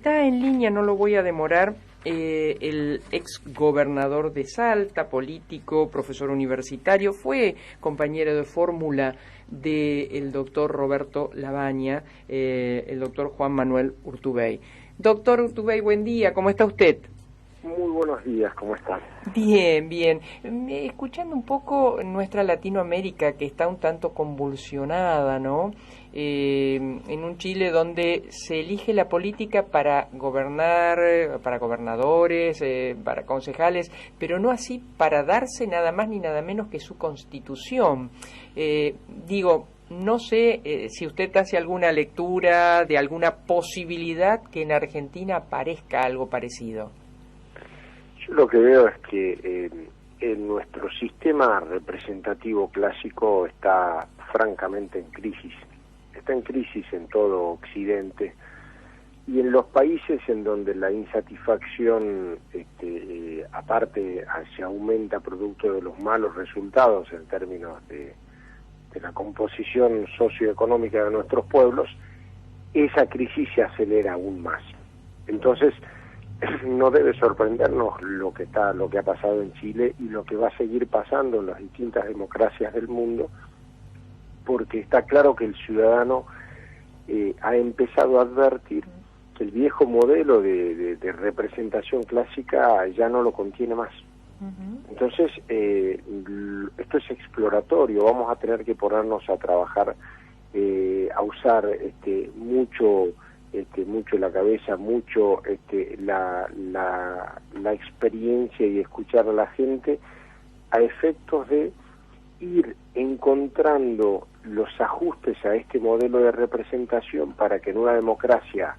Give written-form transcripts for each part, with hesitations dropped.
Está en línea, no lo voy a demorar, el ex gobernador de Salta, político, profesor universitario, fue compañero de fórmula del doctor Roberto Labaña, el doctor Juan Manuel Urtubey. Doctor Urtubey, buen día, ¿cómo está usted? Muy buenos días, ¿cómo estás? Bien, bien. Escuchando un poco nuestra Latinoamérica, que está un tanto convulsionada, ¿no? En un Chile donde se elige la política para gobernar, para gobernadores, para concejales, pero no así para darse nada más ni nada menos que su constitución. No sé si usted hace alguna lectura de alguna posibilidad que en Argentina aparezca algo parecido. Yo lo que veo es que en nuestro sistema representativo clásico está francamente en crisis. Está en crisis en todo Occidente y en los países en donde la insatisfacción aparte se aumenta producto de los malos resultados en términos de la composición socioeconómica de nuestros pueblos, esa crisis se acelera aún más. Entonces, no debe sorprendernos lo que ha pasado en Chile y lo que va a seguir pasando en las distintas democracias del mundo, porque está claro que el ciudadano ha empezado a advertir que el viejo modelo de representación clásica ya no lo contiene más. Entonces, esto es exploratorio, vamos a tener que ponernos a trabajar, a usar mucho la cabeza, mucho la experiencia y escuchar a la gente a efectos de ir encontrando los ajustes a este modelo de representación para que en una democracia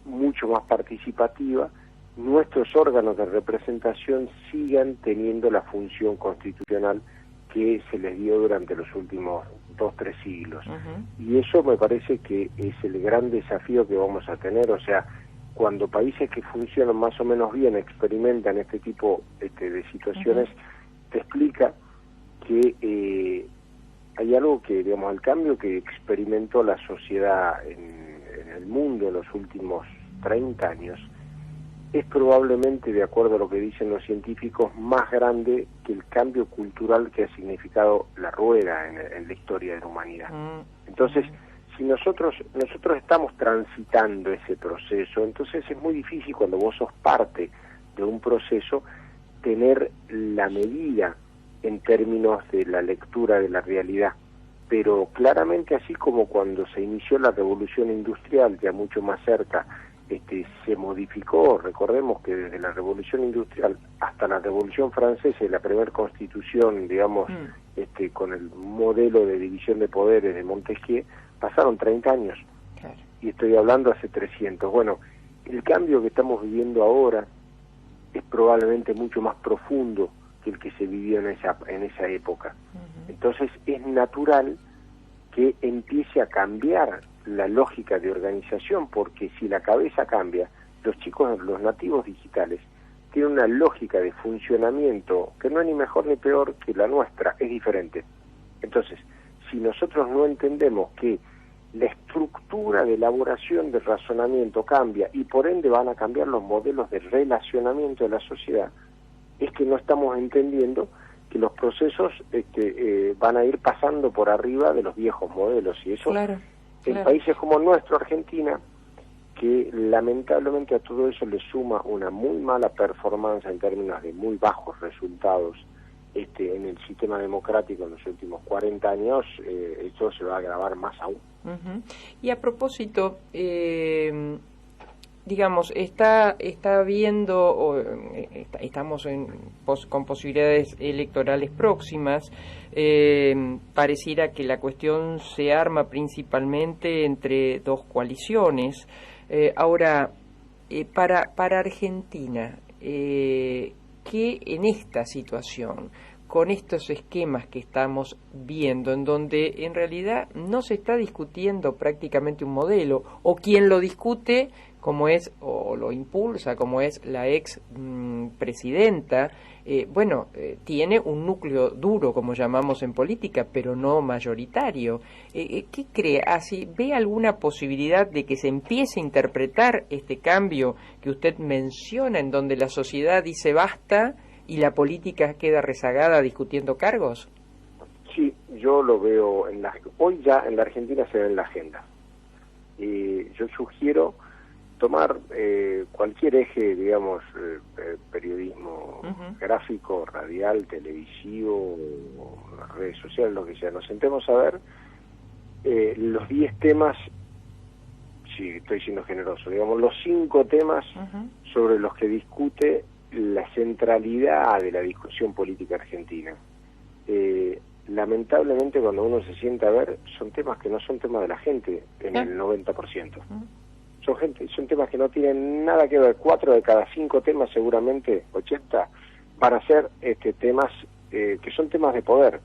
mucho más participativa nuestros órganos de representación sigan teniendo la función constitucional que se les dio durante los últimos 2-3 siglos. Y eso me parece que es el gran desafío que vamos a tener. O sea, cuando países que funcionan más o menos bien experimentan este tipo de situaciones, te explica que hay algo que, digamos, el cambio que experimentó la sociedad en el mundo en los últimos 30 años es probablemente, de acuerdo a lo que dicen los científicos, más grande que el cambio cultural que ha significado la rueda en la historia de la humanidad. Entonces, si nosotros estamos transitando ese proceso, entonces es muy difícil cuando vos sos parte de un proceso tener la medida en términos de la lectura de la realidad. Pero claramente, así como cuando se inició la revolución industrial, ya mucho más cerca, se modificó. Recordemos que desde la revolución industrial hasta la revolución francesa y la primera constitución, digamos, con el modelo de división de poderes de Montesquieu, pasaron 30 años. Claro. Y estoy hablando hace 300. Bueno, el cambio que estamos viviendo ahora es probablemente mucho más profundo que el que se vivió en esa época. Entonces es natural que empiece a cambiar la lógica de organización, porque si la cabeza cambia, los chicos, los nativos digitales, tienen una lógica de funcionamiento que no es ni mejor ni peor que la nuestra, es diferente. Entonces, si nosotros no entendemos que la estructura de elaboración del razonamiento cambia y por ende van a cambiar los modelos de relacionamiento de la sociedad, es que no estamos entendiendo que los procesos van a ir pasando por arriba de los viejos modelos, y eso en países como nuestro, Argentina, que lamentablemente a todo eso le suma una muy mala performance en términos de muy bajos resultados en el sistema democrático en los últimos 40 años, esto se va a agravar más aún. Y a propósito, digamos, está viendo, estamos con posibilidades electorales próximas, pareciera que la cuestión se arma principalmente entre dos coaliciones. Ahora, para Argentina, ¿qué en esta situación, con estos esquemas que estamos viendo, en donde en realidad no se está discutiendo prácticamente un modelo, o quien lo discute como es, o lo impulsa, como es la ex presidenta, tiene un núcleo duro, como llamamos en política, pero no mayoritario. ¿Qué cree? ¿Ve alguna posibilidad de que se empiece a interpretar este cambio que usted menciona, en donde la sociedad dice basta y la política queda rezagada discutiendo cargos? Sí, yo lo veo hoy ya en la Argentina se ve en la agenda. Yo sugiero tomar cualquier eje, digamos, periodismo gráfico, radial, televisivo, redes sociales, lo que sea. Nos sentemos a ver los 10 temas, si estoy siendo generoso, digamos, los 5 temas sobre los que discute la centralidad de la discusión política argentina. Lamentablemente, cuando uno se sienta a ver, son temas que no son temas de la gente en el 90%. Son temas que no tienen nada que ver. 4 de cada 5 temas, seguramente 80, van a ser temas que son temas de poder,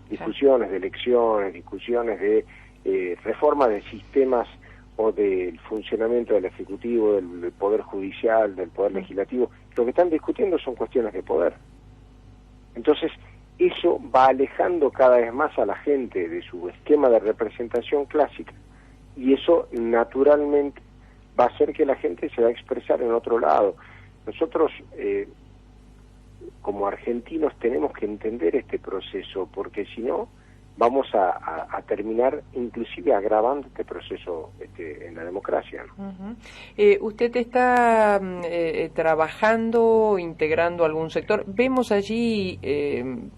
discusiones de elecciones, discusiones de reforma de sistemas o del funcionamiento del Ejecutivo, del Poder Judicial, del Poder Legislativo. Lo que están discutiendo son cuestiones de poder. Entonces, eso va alejando cada vez más a la gente de su esquema de representación clásica, y eso naturalmente va a hacer que la gente se va a expresar en otro lado. Nosotros, como argentinos, tenemos que entender este proceso, porque si no, vamos a terminar inclusive agravando este proceso en la democracia, ¿no? Usted está trabajando, integrando algún sector. Vemos allí,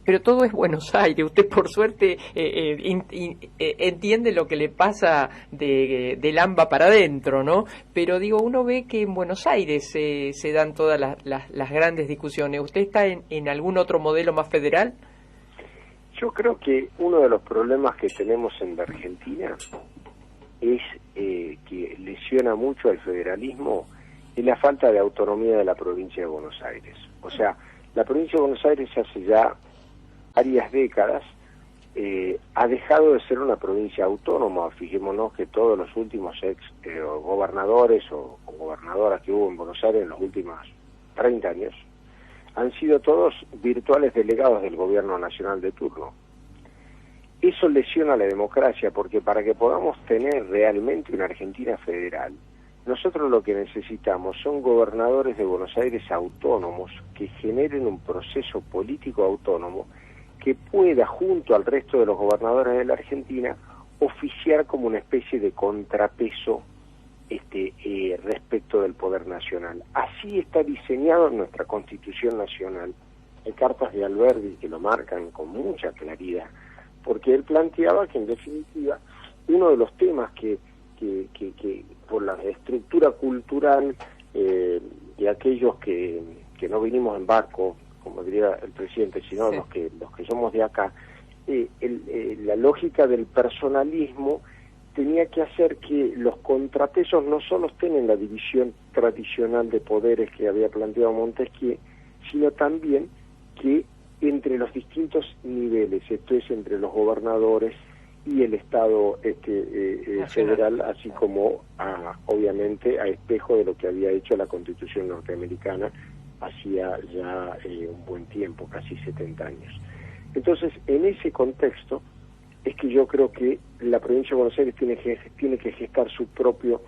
pero todo es Buenos Aires. Usted, por suerte, entiende lo que le pasa del AMBA para adentro, ¿no? Pero digo, uno ve que en Buenos Aires se dan todas las grandes discusiones. ¿Usted está en algún otro modelo más federal? Yo creo que uno de los problemas que tenemos en la Argentina es que lesiona mucho al federalismo, es la falta de autonomía de la provincia de Buenos Aires. O sea, la provincia de Buenos Aires hace ya varias décadas ha dejado de ser una provincia autónoma. Fijémonos que todos los últimos gobernadores o gobernadoras que hubo en Buenos Aires en los últimos 30 años han sido todos virtuales delegados del gobierno nacional de turno. Eso lesiona la democracia, porque para que podamos tener realmente una Argentina federal, nosotros lo que necesitamos son gobernadores de Buenos Aires autónomos que generen un proceso político autónomo que pueda, junto al resto de los gobernadores de la Argentina, oficiar como una especie de contrapeso respecto del poder nacional. Así está diseñado en nuestra Constitución Nacional. Hay cartas de Alberdi que lo marcan con mucha claridad, porque él planteaba que, en definitiva, uno de los temas que por la estructura cultural de aquellos que no vinimos en barco, como diría el presidente, sino los que somos de acá, la lógica del personalismo tenía que hacer que los contrapesos no solo estén en la división tradicional de poderes que había planteado Montesquieu, sino también que entre los distintos niveles, esto es, entre los gobernadores y el Estado federal, así como, obviamente, a espejo de lo que había hecho la Constitución norteamericana hacía ya un buen tiempo, casi 70 años. Entonces, en ese contexto, es que yo creo que la provincia de Buenos Aires tiene que gestar su propio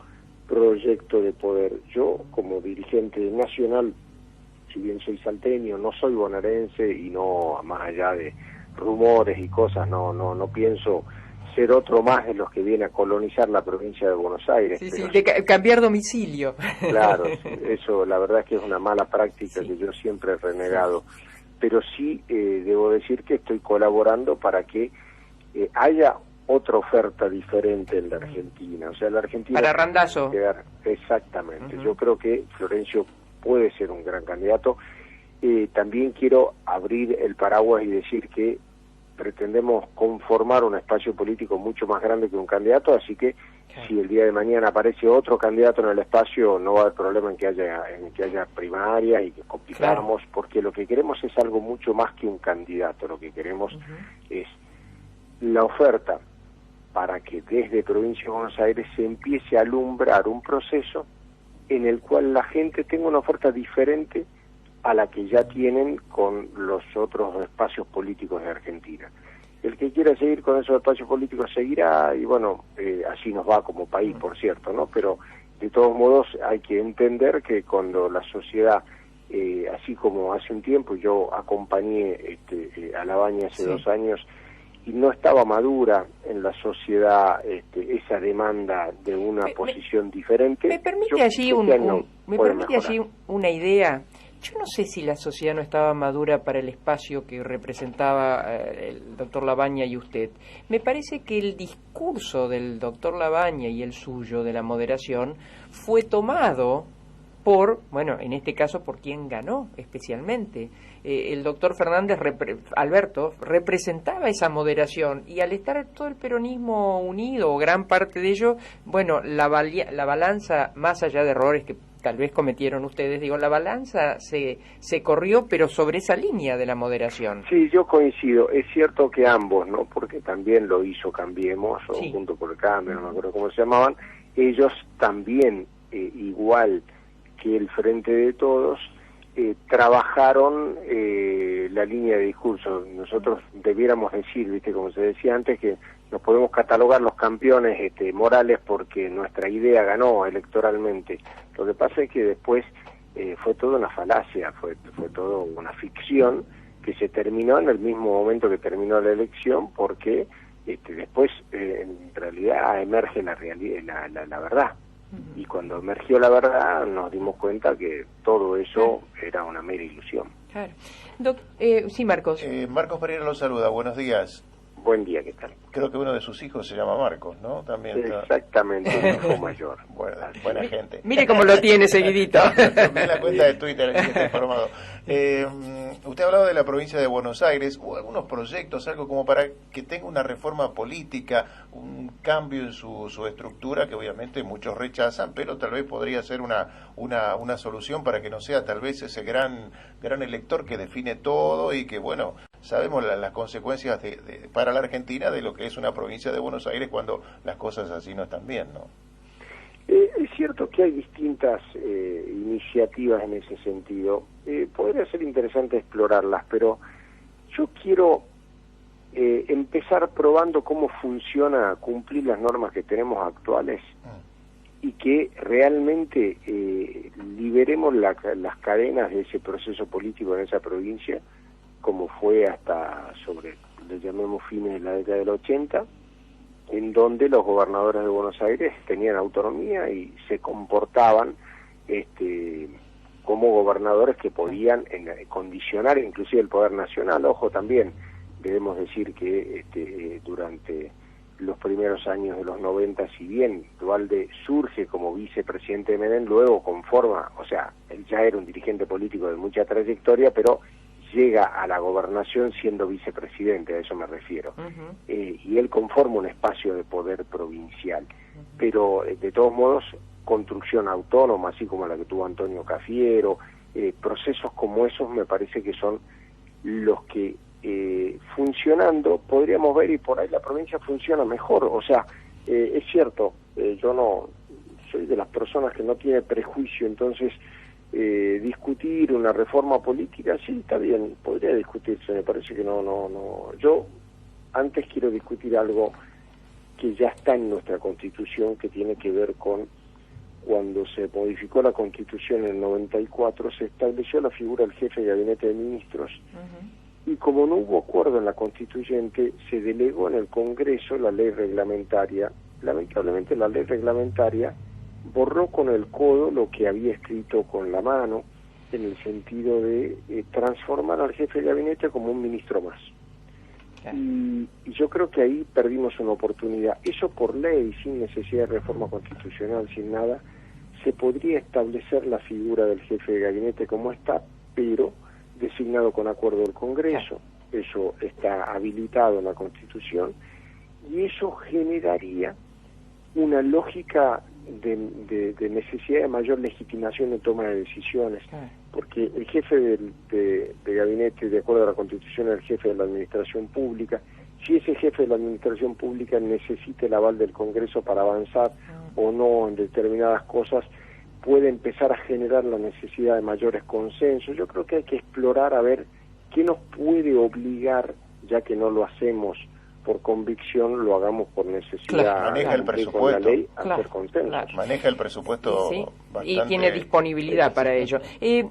proyecto de poder. Yo, como dirigente nacional, si bien soy salteño, no soy bonaerense, y no, más allá de rumores y cosas, no pienso ser otro más de los que viene a colonizar la provincia de Buenos Aires. Sí, de cambiar domicilio. Claro, eso la verdad es que es una mala práctica que yo siempre he renegado. Pero sí debo decir que estoy colaborando para que haya otra oferta diferente en la Argentina. O sea, la Argentina... Para Randazzo. Exactamente. Yo creo que Florencio puede ser un gran candidato. También quiero abrir el paraguas y decir que pretendemos conformar un espacio político mucho más grande que un candidato, así que si el día de mañana aparece otro candidato en el espacio, no va a haber problema en que haya primarias y que compitamos, porque lo que queremos es algo mucho más que un candidato. Lo que queremos es la oferta para que desde Provincia de Buenos Aires se empiece a alumbrar un proceso en el cual la gente tenga una oferta diferente a la que ya tienen con los otros espacios políticos de Argentina. El que quiera seguir con esos espacios políticos seguirá, y bueno, así nos va como país, por cierto, ¿no? Pero de todos modos hay que entender que cuando la sociedad, así como hace un tiempo, yo acompañé a Labaña hace 2 años, y no estaba madura en la sociedad esa demanda de una posición diferente. ¿Me permite allí una idea? Yo no sé si la sociedad no estaba madura para el espacio que representaba el doctor Labaña y usted. Me parece que el discurso del doctor Labaña y el suyo de la moderación fue tomado por, bueno, en este caso por quien ganó especialmente. El doctor Fernández, Alberto, representaba esa moderación, y al estar todo el peronismo unido, o gran parte de ello, bueno, la balanza, más allá de errores que tal vez cometieron ustedes, digo, la balanza se corrió, pero sobre esa línea de la moderación. Sí, yo coincido. Es cierto que ambos, ¿no? Porque también lo hizo Cambiemos, o Junto por el Cambio, no me acuerdo cómo se llamaban, ellos también, igual que el Frente de Todos, trabajaron la línea de discurso. Nosotros debiéramos decir, viste, como se decía antes, que nos podemos catalogar los campeones morales porque nuestra idea ganó electoralmente. Lo que pasa es que después fue toda una falacia, fue todo una ficción que se terminó en el mismo momento que terminó la elección, porque después en realidad emerge la verdad. Y cuando emergió la verdad nos dimos cuenta que todo eso era una mera ilusión. Claro. Sí, Marcos. Marcos Pereira lo saluda, buenos días. Buen día, ¿qué tal? Creo que uno de sus hijos se llama Marcos, ¿no? También exactamente, un hijo mayor. Buena gente. Mire cómo lo tiene seguidito. Ve la cuenta de Twitter, ahí está informado. Usted ha hablado de la provincia de Buenos Aires. ¿Hubo algunos proyectos, algo como para que tenga una reforma política, un cambio en su estructura, que obviamente muchos rechazan, pero tal vez podría ser una solución para que no sea tal vez ese gran elector que define todo y que, bueno, sabemos las consecuencias para la Argentina de lo que es una provincia de Buenos Aires cuando las cosas así no están bien, ¿no? Es cierto que hay distintas iniciativas en ese sentido. Podría ser interesante explorarlas, pero yo quiero empezar probando cómo funciona cumplir las normas que tenemos actuales y que realmente liberemos las cadenas de ese proceso político en esa provincia, como fue hasta le llamemos fines de la década del 80, en donde los gobernadores de Buenos Aires tenían autonomía y se comportaban como gobernadores que podían condicionar inclusive el poder nacional. Ojo, también debemos decir que durante los primeros años de los 90, si bien Duhalde surge como vicepresidente de Menem, luego conforma, o sea, él ya era un dirigente político de mucha trayectoria, pero llega a la gobernación siendo vicepresidente, a eso me refiero. Y él conforma un espacio de poder provincial, pero de todos modos construcción autónoma, así como la que tuvo Antonio Cafiero, procesos como esos me parece que son los que funcionando podríamos ver, y por ahí la provincia funciona mejor. O sea, es cierto, yo no soy de las personas que no tiene prejuicio, entonces discutir una reforma política, sí, está bien, podría discutirse, me parece que no. Yo antes quiero discutir algo que ya está en nuestra Constitución, que tiene que ver con cuando se modificó la Constitución en el 94, se estableció la figura del jefe de gabinete de ministros, y como no hubo acuerdo en la Constituyente, se delegó en el Congreso la ley reglamentaria. Lamentablemente la ley reglamentaria borró con el codo lo que había escrito con la mano, en el sentido de transformar al jefe de gabinete como un ministro más. Y yo creo que ahí perdimos una oportunidad. Eso por ley, sin necesidad de reforma constitucional, sin nada, se podría establecer la figura del jefe de gabinete como está, pero designado con acuerdo del Congreso. Eso está habilitado en la Constitución, y eso generaría una lógica de necesidad de mayor legitimación en toma de decisiones, porque el jefe de gabinete, de acuerdo a la Constitución, es el jefe de la administración pública. Si ese jefe de la administración pública necesita el aval del Congreso para avanzar o no en determinadas cosas, puede empezar a generar la necesidad de mayores consensos. Yo creo que hay que explorar a ver qué nos puede obligar, ya que no lo hacemos por convicción, lo hagamos por necesidad. Claro, maneja el presupuesto. Con la ley, Claro, hacer consensos. claro. Maneja el presupuesto Sí, bastante. y tiene disponibilidad para ello.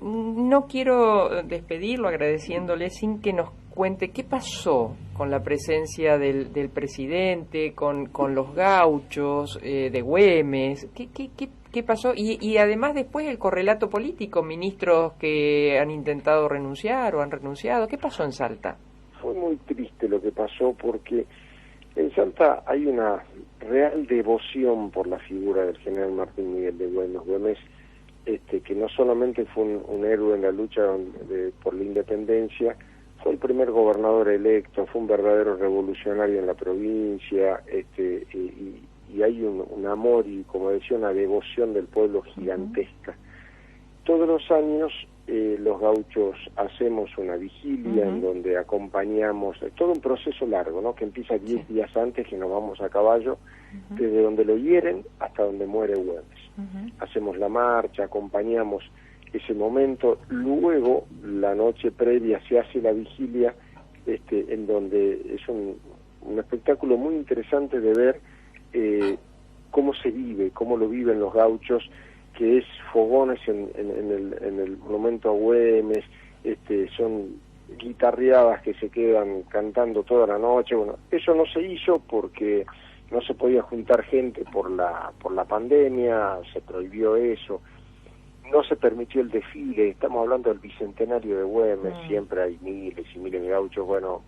No quiero despedirlo agradeciéndole sin que nos cuente qué pasó con la presencia del presidente, con los gauchos de Güemes, qué pasó, y además después el correlato político, ministros que han intentado renunciar o han renunciado, ¿qué pasó en Salta? Fue muy triste lo que pasó, porque en Salta hay una real devoción por la figura del general Martín Miguel de Güemes. Güemes, que no solamente fue un héroe en la lucha por la independencia, fue el primer gobernador electo, fue un verdadero revolucionario en la provincia, y hay un amor y, como decía, una devoción del pueblo gigantesca. Todos los años los gauchos hacemos una vigilia en donde acompañamos, todo un proceso largo, ¿no?, que empieza 10 días antes, que nos vamos a caballo, desde donde lo hieren hasta donde muere Güemes. Hacemos la marcha, acompañamos ese momento, luego la noche previa se hace la vigilia, en donde es un espectáculo muy interesante de ver cómo se vive, cómo lo viven los gauchos, que es fogones en el monumento a Güemes, son guitarreadas que se quedan cantando toda la noche. Bueno, eso no se hizo porque no se podía juntar gente por la pandemia, se prohibió eso. No se permitió el desfile, estamos hablando del bicentenario de Güemes, siempre hay miles y miles de gauchos. Bueno,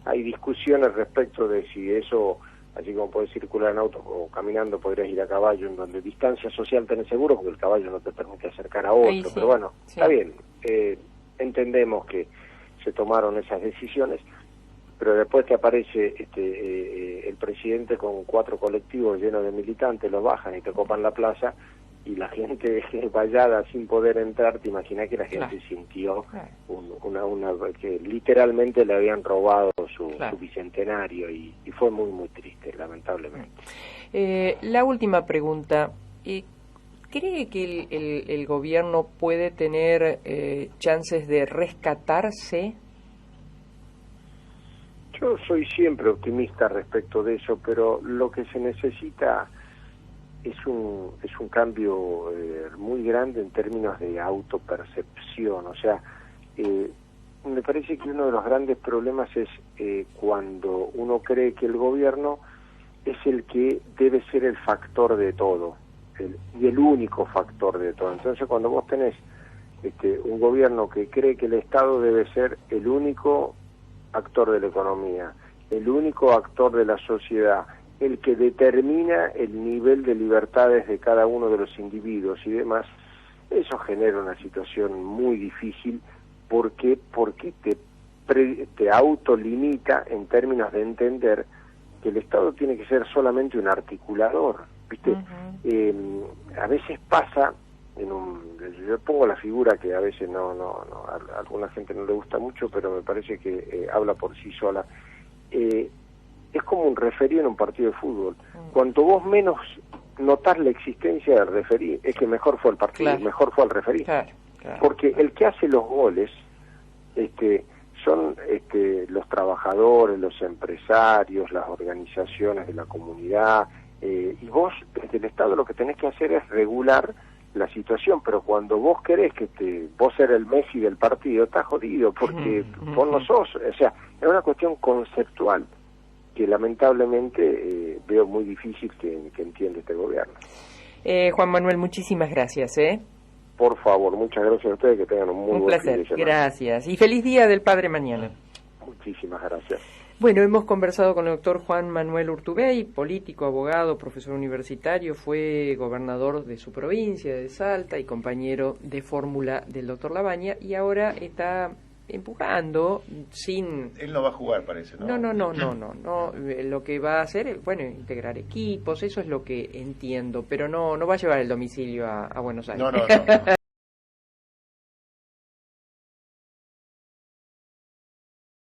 hay discusiones respecto de si eso, así como puedes circular en auto o caminando, podrías ir a caballo, en donde distancia social tenés seguro, porque el caballo no te permite acercar a otro. Sí, pero bueno, está bien, entendemos que se tomaron esas decisiones, pero después te aparece el presidente con 4 colectivos llenos de militantes, los bajan y te copan la plaza, y la gente vallada sin poder entrar. Te imaginas que la gente sintió que literalmente le habían robado su bicentenario, y fue muy muy triste, lamentablemente. La última pregunta, ¿cree que el gobierno puede tener chances de rescatarse? Yo soy siempre optimista respecto de eso, pero lo que se necesita es un cambio muy grande en términos de autopercepción. O sea, me parece que uno de los grandes problemas es cuando uno cree que el gobierno es el que debe ser el factor de todo, y el único factor de todo. Entonces, cuando vos tenés un gobierno que cree que el Estado debe ser el único actor de la economía, el único actor de la sociedad, el que determina el nivel de libertades de cada uno de los individuos y demás, eso genera una situación muy difícil, porque te autolimita en términos de entender que el Estado tiene que ser solamente un articulador, ¿viste? A veces pasa, yo pongo la figura que a veces a alguna gente no le gusta mucho, pero me parece que habla por sí sola. Es como un referí en un partido de fútbol. Cuanto vos menos notás la existencia del referí, es que mejor fue el partido, mejor fue el referí. Porque el que hace los goles son los trabajadores, los empresarios, las organizaciones de la comunidad, y vos desde el Estado lo que tenés que hacer es regular la situación, pero cuando vos querés que vos ser el Messi del partido, estás jodido, porque vos no sos. O sea, es una cuestión conceptual que lamentablemente veo muy difícil que entienda este gobierno. Juan Manuel, muchísimas gracias. Por favor, muchas gracias a ustedes, que tengan un muy buen fin de semana. Gracias, y feliz Día del Padre mañana. Muchísimas gracias. Bueno, hemos conversado con el doctor Juan Manuel Urtubey, político, abogado, profesor universitario, fue gobernador de su provincia, de Salta, y compañero de fórmula del doctor Labaña, y ahora está empujando sin... Él no va a jugar, parece, ¿no? No. Lo que va a hacer es, integrar equipos, eso es lo que entiendo, pero no va a llevar el domicilio a Buenos Aires. No.